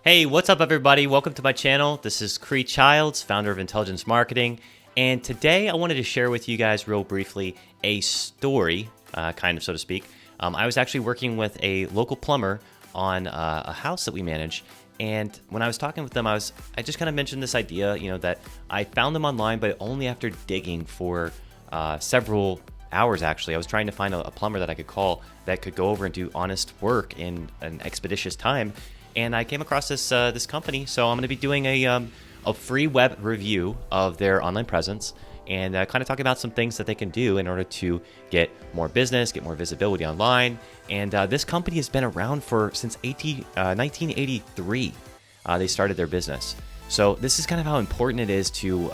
Hey, what's up everybody? Welcome to my channel. This is Cree Childs, founder of Intelligence Marketing. And today I wanted to share with you guys real briefly a story, kind of so to speak. I was actually working with a local plumber on a house that we manage. And when I was talking with them, I just kind of mentioned this idea, that I found them online, but only after digging for several hours actually. I was trying to find a plumber that I could call that could go over and do honest work in an expeditious time. And I came across this company, so I'm going to be doing a free web review of their online presence and kind of talk about some things that they can do in order to get more business, get more visibility online. And this company has been around since 1983. They started their business. So this is kind of how important it is to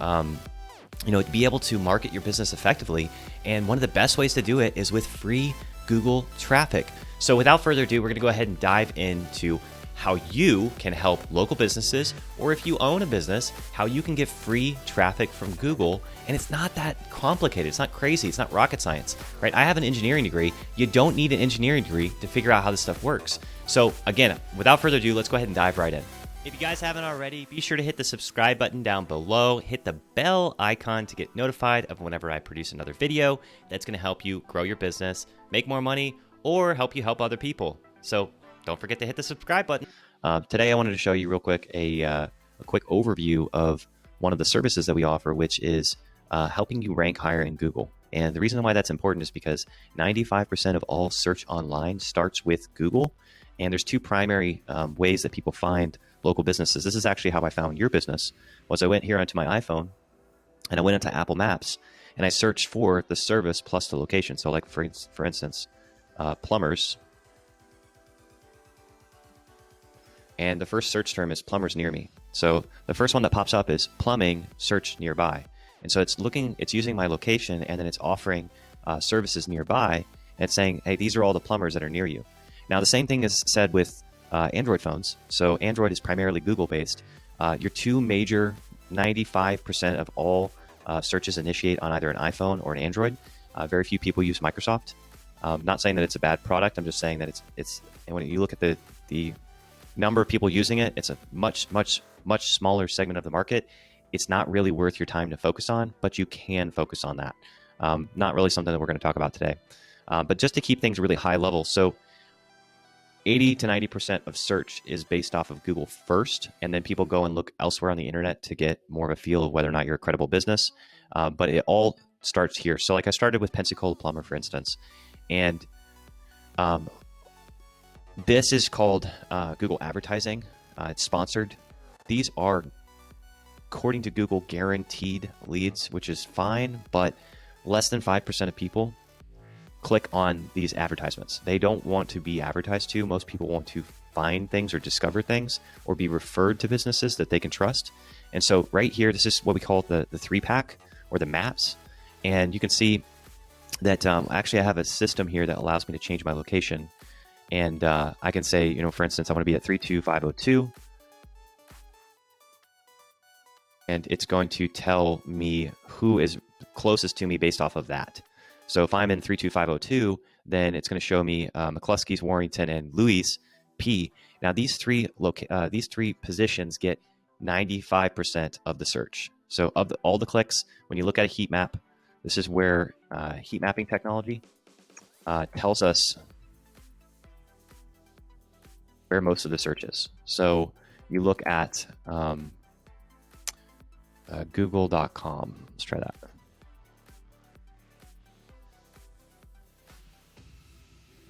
to be able to market your business effectively. And one of the best ways to do it is with free Google traffic. So without further ado, we're going to go ahead and dive into how you can help local businesses, or if you own a business, how you can get free traffic from Google. And it's not that complicated. It's not crazy. It's not rocket science, right? I have an engineering degree. You don't need an engineering degree to figure out how this stuff works. So again, without further ado, let's go ahead and dive right in. If you guys haven't already, be sure to hit the subscribe button down below, hit the bell icon to get notified of whenever I produce another video that's going to help you grow your business, make more money, or help you help other people. So don't forget to hit the subscribe button. Today I wanted to show you real quick a quick overview of one of the services that we offer, which is helping you rank higher in Google. And the reason why that's important is because 95% of all search online starts with Google. And there's two primary ways that people find local businesses. This is actually how I found your business. Was I went here onto my iPhone and I went into Apple Maps and I searched for the service plus the location. So like for instance, plumbers. And the first search term is plumbers near me. So the first one that pops up is plumbing search nearby. And so it's using my location, and then it's offering services nearby, and it's saying, hey, these are all the plumbers that are near you. Now, the same thing is said with Android phones. So Android is primarily Google based. Your two major 95% of all searches initiate on either an iPhone or an Android. Very few people use Microsoft. Not saying that it's a bad product. I'm just saying that it's and when you look at the number of people using it, it's a much smaller segment of the market. It's not really worth your time to focus on, but you can focus on that. Not really something that we're going to talk about today. But just to keep things really high level, so 80 to 90% of search is based off of Google first, and then people go and look elsewhere on the internet to get more of a feel of whether or not you're a credible business. But it all starts here. So like I started with Pensacola Plumber, for instance, and this is called Google advertising. It's sponsored. These are, according to Google, guaranteed leads, which is fine, but less than 5% of people click on these advertisements. They don't want to be advertised to. Most people want to find things or discover things or be referred to businesses that they can trust. And so right here, this is what we call the 3-pack or the maps. And you can see that actually I have a system here that allows me to change my location. And I can say, for instance, I want to be at 32502. And it's going to tell me who is closest to me based off of that. So if I'm in 32502, then it's going to show me McCluskey's, Warrington, and Louis P. Now these three positions get 95% of the search. So of all the clicks, when you look at a heat map, this is where heat mapping technology tells us where most of the search is. So you look at google.com. Let's try that.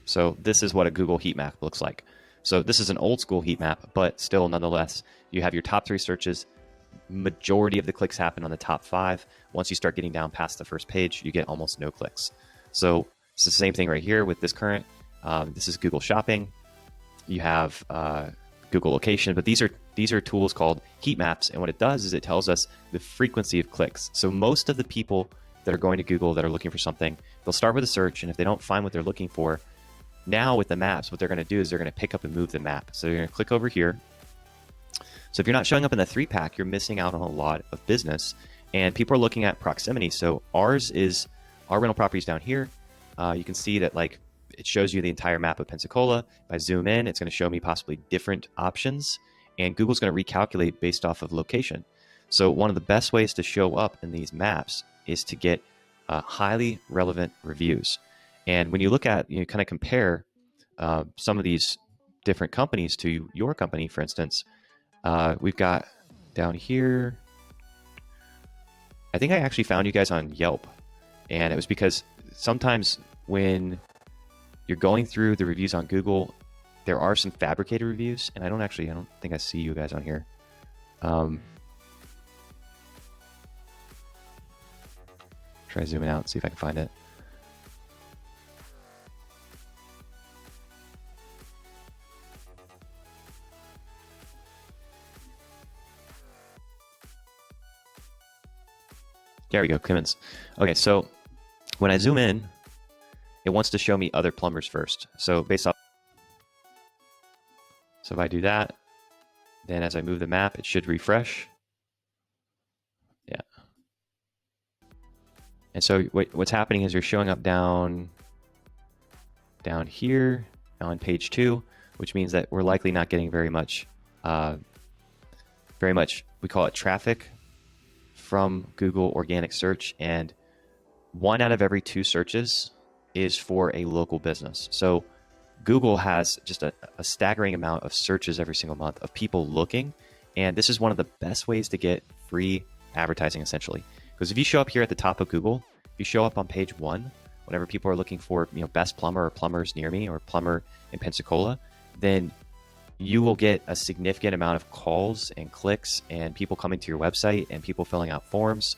So this is what a Google heat map looks like. So this is an old school heat map, but still nonetheless, you have your top 3 searches. Majority of the clicks happen on the top 5. Once you start getting down past the first page, you get almost no clicks. So it's the same thing right here with this current. This is Google Shopping. You have Google Location, but these are tools called heat maps, and what it does is it tells us the frequency of clicks. So most of the people that are going to Google that are looking for something, they'll start with a search, and if they don't find what they're looking for, now with the maps, what they're going to do is they're going to pick up and move the map. So you're going to click over here. So if you're not showing up in the 3-pack, you're missing out on a lot of business, and people are looking at proximity. So our rental property is down here. you can see that like it shows you the entire map of Pensacola. If I zoom in, it's going to show me possibly different options, and Google's going to recalculate based off of location. So one of the best ways to show up in these maps is to get highly relevant reviews. And when you look at, you kind of compare some of these different companies to your company, for instance, we've got down here, I think I actually found you guys on Yelp. And it was because sometimes when you're going through the reviews on Google, there are some fabricated reviews, and I don't think I see you guys on here. Try zooming out and see if I can find it. There we go, Clemens. Okay, so when I zoom in, it wants to show me other plumbers first. So based off, so if I do that, then as I move the map, it should refresh. Yeah. And so what's happening is you're showing up down here on page 2, which means that we're likely not getting very much, we call it traffic from Google organic search, and 1 out of every 2 searches is for a local business. So Google has just a staggering amount of searches every single month of people looking, and this is one of the best ways to get free advertising, essentially. Because if you show up here at the top of Google, if you show up on page 1, whenever people are looking for, best plumber or plumbers near me or plumber in Pensacola, then you will get a significant amount of calls and clicks and people coming to your website and people filling out forms.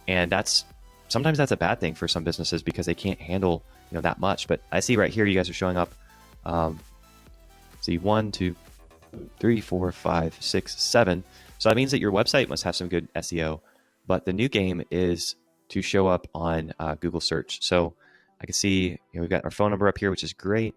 And sometimes that's a bad thing for some businesses because they can't handle that much. But I see right here you guys are showing up. See 1, 2, 3, 4, 5, 6, 7. So that means that your website must have some good SEO. But the new game is to show up on Google search. So I can see we've got our phone number up here, which is great.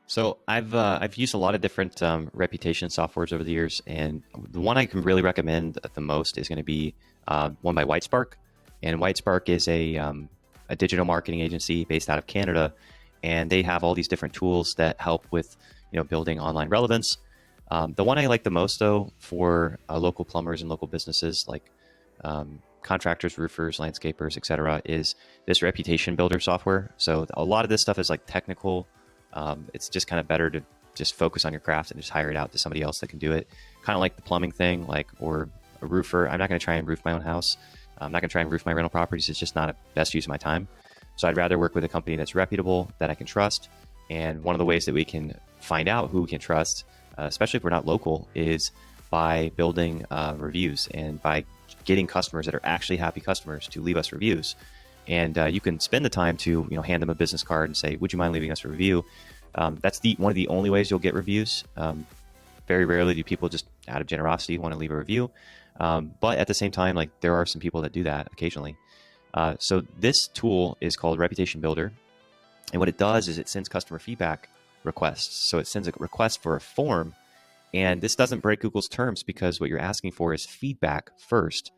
So I've used a lot of different reputation softwares over the years, and the one I can really recommend the most is going to be one by Whitespark. And Whitespark is a digital marketing agency based out of Canada, and they have all these different tools that help with building online relevance. The one I like the most, though, for local plumbers and local businesses like contractors, roofers, landscapers, etc., is this reputation builder software. So a lot of this stuff is like technical. It's just kind of better to just focus on your craft and just hire it out to somebody else that can do it. Kind of like the plumbing thing, or a roofer. I'm not going to try and roof my own house. I'm not going to try and roof my rental properties. It's just not a best use of my time. So I'd rather work with a company that's reputable, that I can trust. And one of the ways that we can find out who we can trust, especially if we're not local, is by building reviews and by getting customers that are actually happy customers to leave us reviews. And you can spend the time to hand them a business card and say, would you mind leaving us a review? That's one of the only ways you'll get reviews. Very rarely do people just out of generosity want to leave a review. But at the same time, there are some people that do that occasionally. So this tool is called Reputation Builder. And what it does is it sends customer feedback requests. So it sends a request for a form. And this doesn't break Google's terms because what you're asking for is feedback first.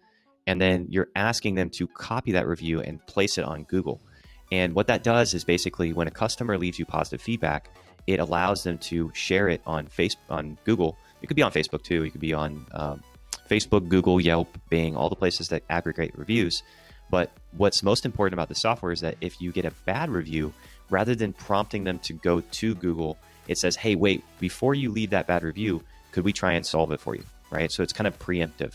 And then you're asking them to copy that review and place it on Google. And what that does is basically when a customer leaves you positive feedback, it allows them to share it on Google. It could be on Facebook too. It could be on Facebook, Google, Yelp, Bing, all the places that aggregate reviews. But what's most important about the software is that if you get a bad review, rather than prompting them to go to Google, it says, hey, wait, before you leave that bad review, could we try and solve it for you, right? So it's kind of preemptive.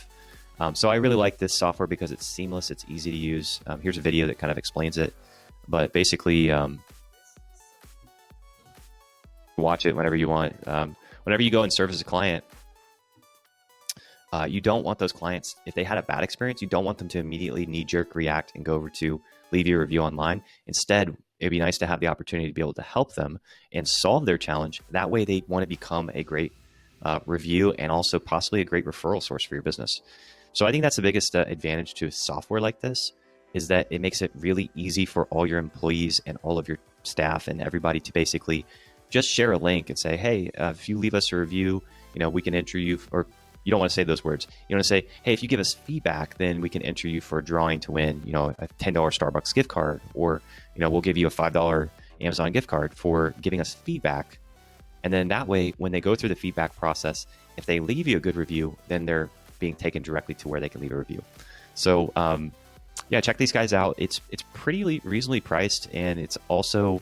So I really like this software because it's seamless, it's easy to use. Here's a video that kind of explains it. But basically, watch it whenever you want. Whenever you go and service a client, you don't want those clients, if they had a bad experience, you don't want them to immediately knee-jerk react and go over to leave you a review online. Instead, it'd be nice to have the opportunity to be able to help them and solve their challenge. That way they want to become a great review and also possibly a great referral source for your business. So I think that's the biggest advantage to software like this, is that it makes it really easy for all your employees and all of your staff and everybody to basically just share a link and say, hey, if you leave us a review, we can enter you, or you don't want to say those words. You want to say, hey, if you give us feedback, then we can enter you for a drawing to win, a $10 Starbucks gift card, or, we'll give you a $5 Amazon gift card for giving us feedback. And then that way, when they go through the feedback process, if they leave you a good review, then they're being taken directly to where they can leave a review. So yeah, check these guys out. It's pretty reasonably priced, and it's also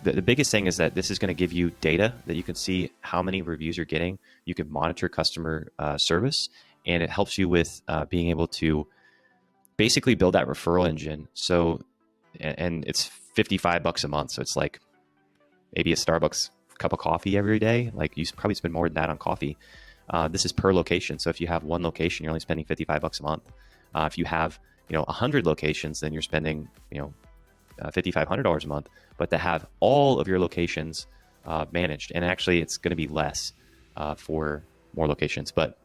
the biggest thing is that this is going to give you data that you can see how many reviews you're getting. You can monitor customer service, and it helps you with being able to basically build that referral engine. So, and it's $55 a month. So it's like maybe a Starbucks cup of coffee every day. Like you probably spend more than that on coffee. This is per location. So if you have one location, you're only spending $55 a month. If you have, 100 locations, then you're spending, $5,500 a month, but to have all of your locations managed. And actually it's going to be less for more locations, but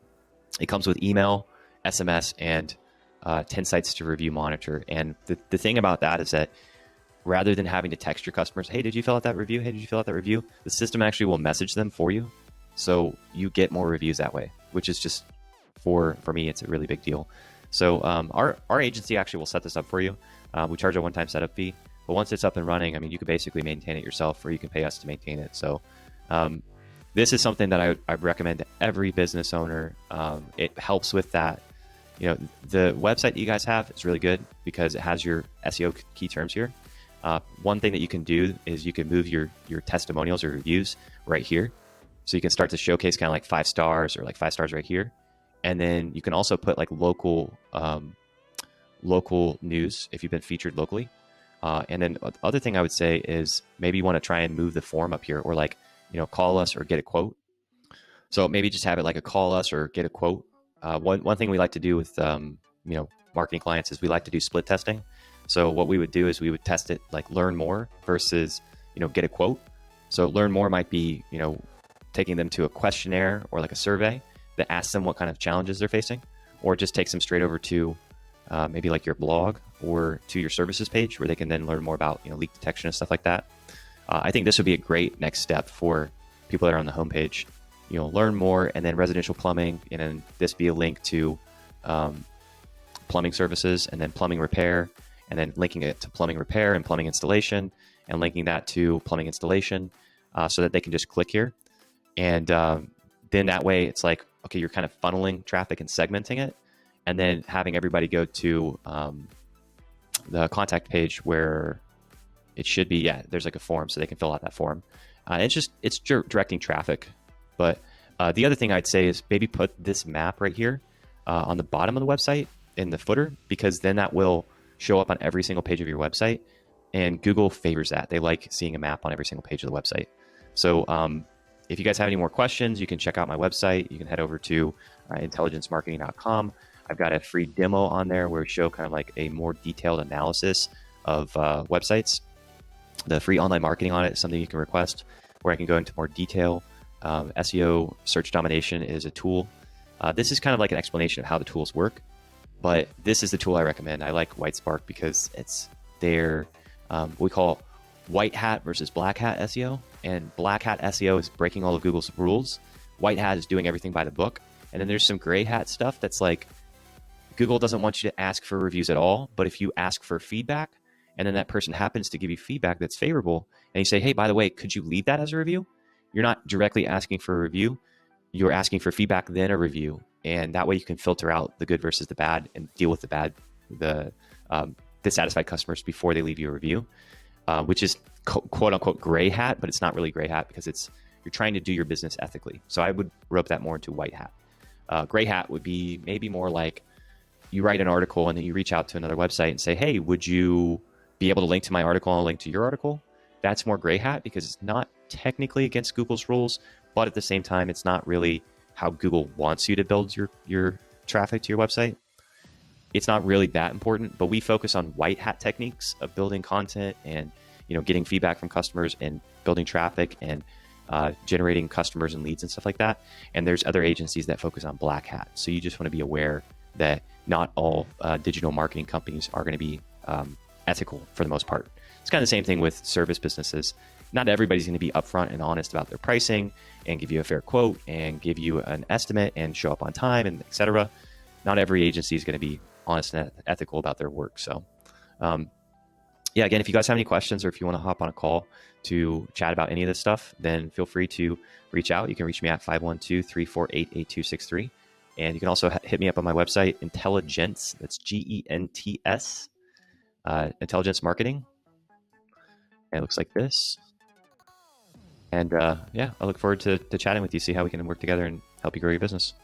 it comes with email, SMS, and 10 sites to review monitor. And the thing about that is that rather than having to text your customers, hey, did you fill out that review? Hey, did you fill out that review? The system actually will message them for you. So you get more reviews that way, which is just for me, it's a really big deal. So our agency actually will set this up for you. We charge a one-time setup fee, but once it's up and running, I mean, you can basically maintain it yourself, or you can pay us to maintain it. So this is something that I recommend to every business owner. It helps with that. The website that you guys have is really good because it has your SEO key terms here. One thing that you can do is you can move your testimonials or reviews right here. So you can start to showcase kind of like 5 stars or like 5 stars right here. And then you can also put like local news if you've been featured locally. And then the other thing I would say is maybe you want to try and move the form up here, or like, call us or get a quote. So maybe just have it like a call us or get a quote. One thing we like to do with, marketing clients is we like to do split testing. So what we would do is we would test it like learn more versus, get a quote. So learn more might be, taking them to a questionnaire or like a survey that asks them what kind of challenges they're facing, or just takes them straight over to maybe like your blog or to your services page where they can then learn more about leak detection and stuff like that. I think this would be a great next step for people that are on the homepage. Learn more, and then residential plumbing, and then this be a link to plumbing services, and then plumbing repair, and then linking it to plumbing repair and plumbing installation, and linking that to plumbing installation, so that they can just click here. And then that way it's like, okay, you're kind of funneling traffic and segmenting it, and then having everybody go to the contact page where it should be. Yeah, there's like a form, so they can fill out that form. It's directing traffic. But the other thing I'd say is maybe put this map right here on the bottom of the website in the footer, because then that will show up on every single page of your website. And Google favors that. They like seeing a map on every single page of the website. So if you guys have any more questions, you can check out my website. You can head over to intelligencemarketing.com. I've got a free demo on there where we show kind of like a more detailed analysis of websites. The free online marketing audit is something you can request, where I can go into more detail. SEO search domination is a tool. This is kind of like an explanation of how the tools work, but this is the tool I recommend. I like Whitespark because it's their what we call white hat versus black hat SEO. And black hat SEO is breaking all of Google's rules. White hat is doing everything by the book. And then there's some gray hat stuff that's like, Google doesn't want you to ask for reviews at all, but if you ask for feedback, and then that person happens to give you feedback that's favorable, and you say, hey, by the way, could you leave that as a review? You're not directly asking for a review. You're asking for feedback, then a review. And that way you can filter out the good versus the bad and deal with the dissatisfied customers before they leave you a review, which is quote unquote gray hat, but it's not really gray hat because you're trying to do your business ethically. So I would rope that more into white hat. Gray hat would be maybe more like you write an article and then you reach out to another website and say, hey, would you be able to link to my article and a link to your article? That's more gray hat because it's not technically against Google's rules, but at the same time, it's not really how Google wants you to build your traffic to your website. It's not really that important, but we focus on white hat techniques of building content and getting feedback from customers and building traffic and generating customers and leads and stuff like that. And there's other agencies that focus on black hat. So you just want to be aware that not all digital marketing companies are going to be ethical for the most part. It's kind of the same thing with service businesses. Not everybody's going to be upfront and honest about their pricing and give you a fair quote and give you an estimate and show up on time and etc. Not every agency is going to be honest and ethical about their work. So, yeah, again, if you guys have any questions or if you want to hop on a call to chat about any of this stuff, then feel free to reach out. You can reach me at 512-348-8263. And you can also hit me up on my website, Intelligence, that's Gents, Intelligence Marketing. And it looks like this. And yeah, I look forward to chatting with you, see how we can work together and help you grow your business.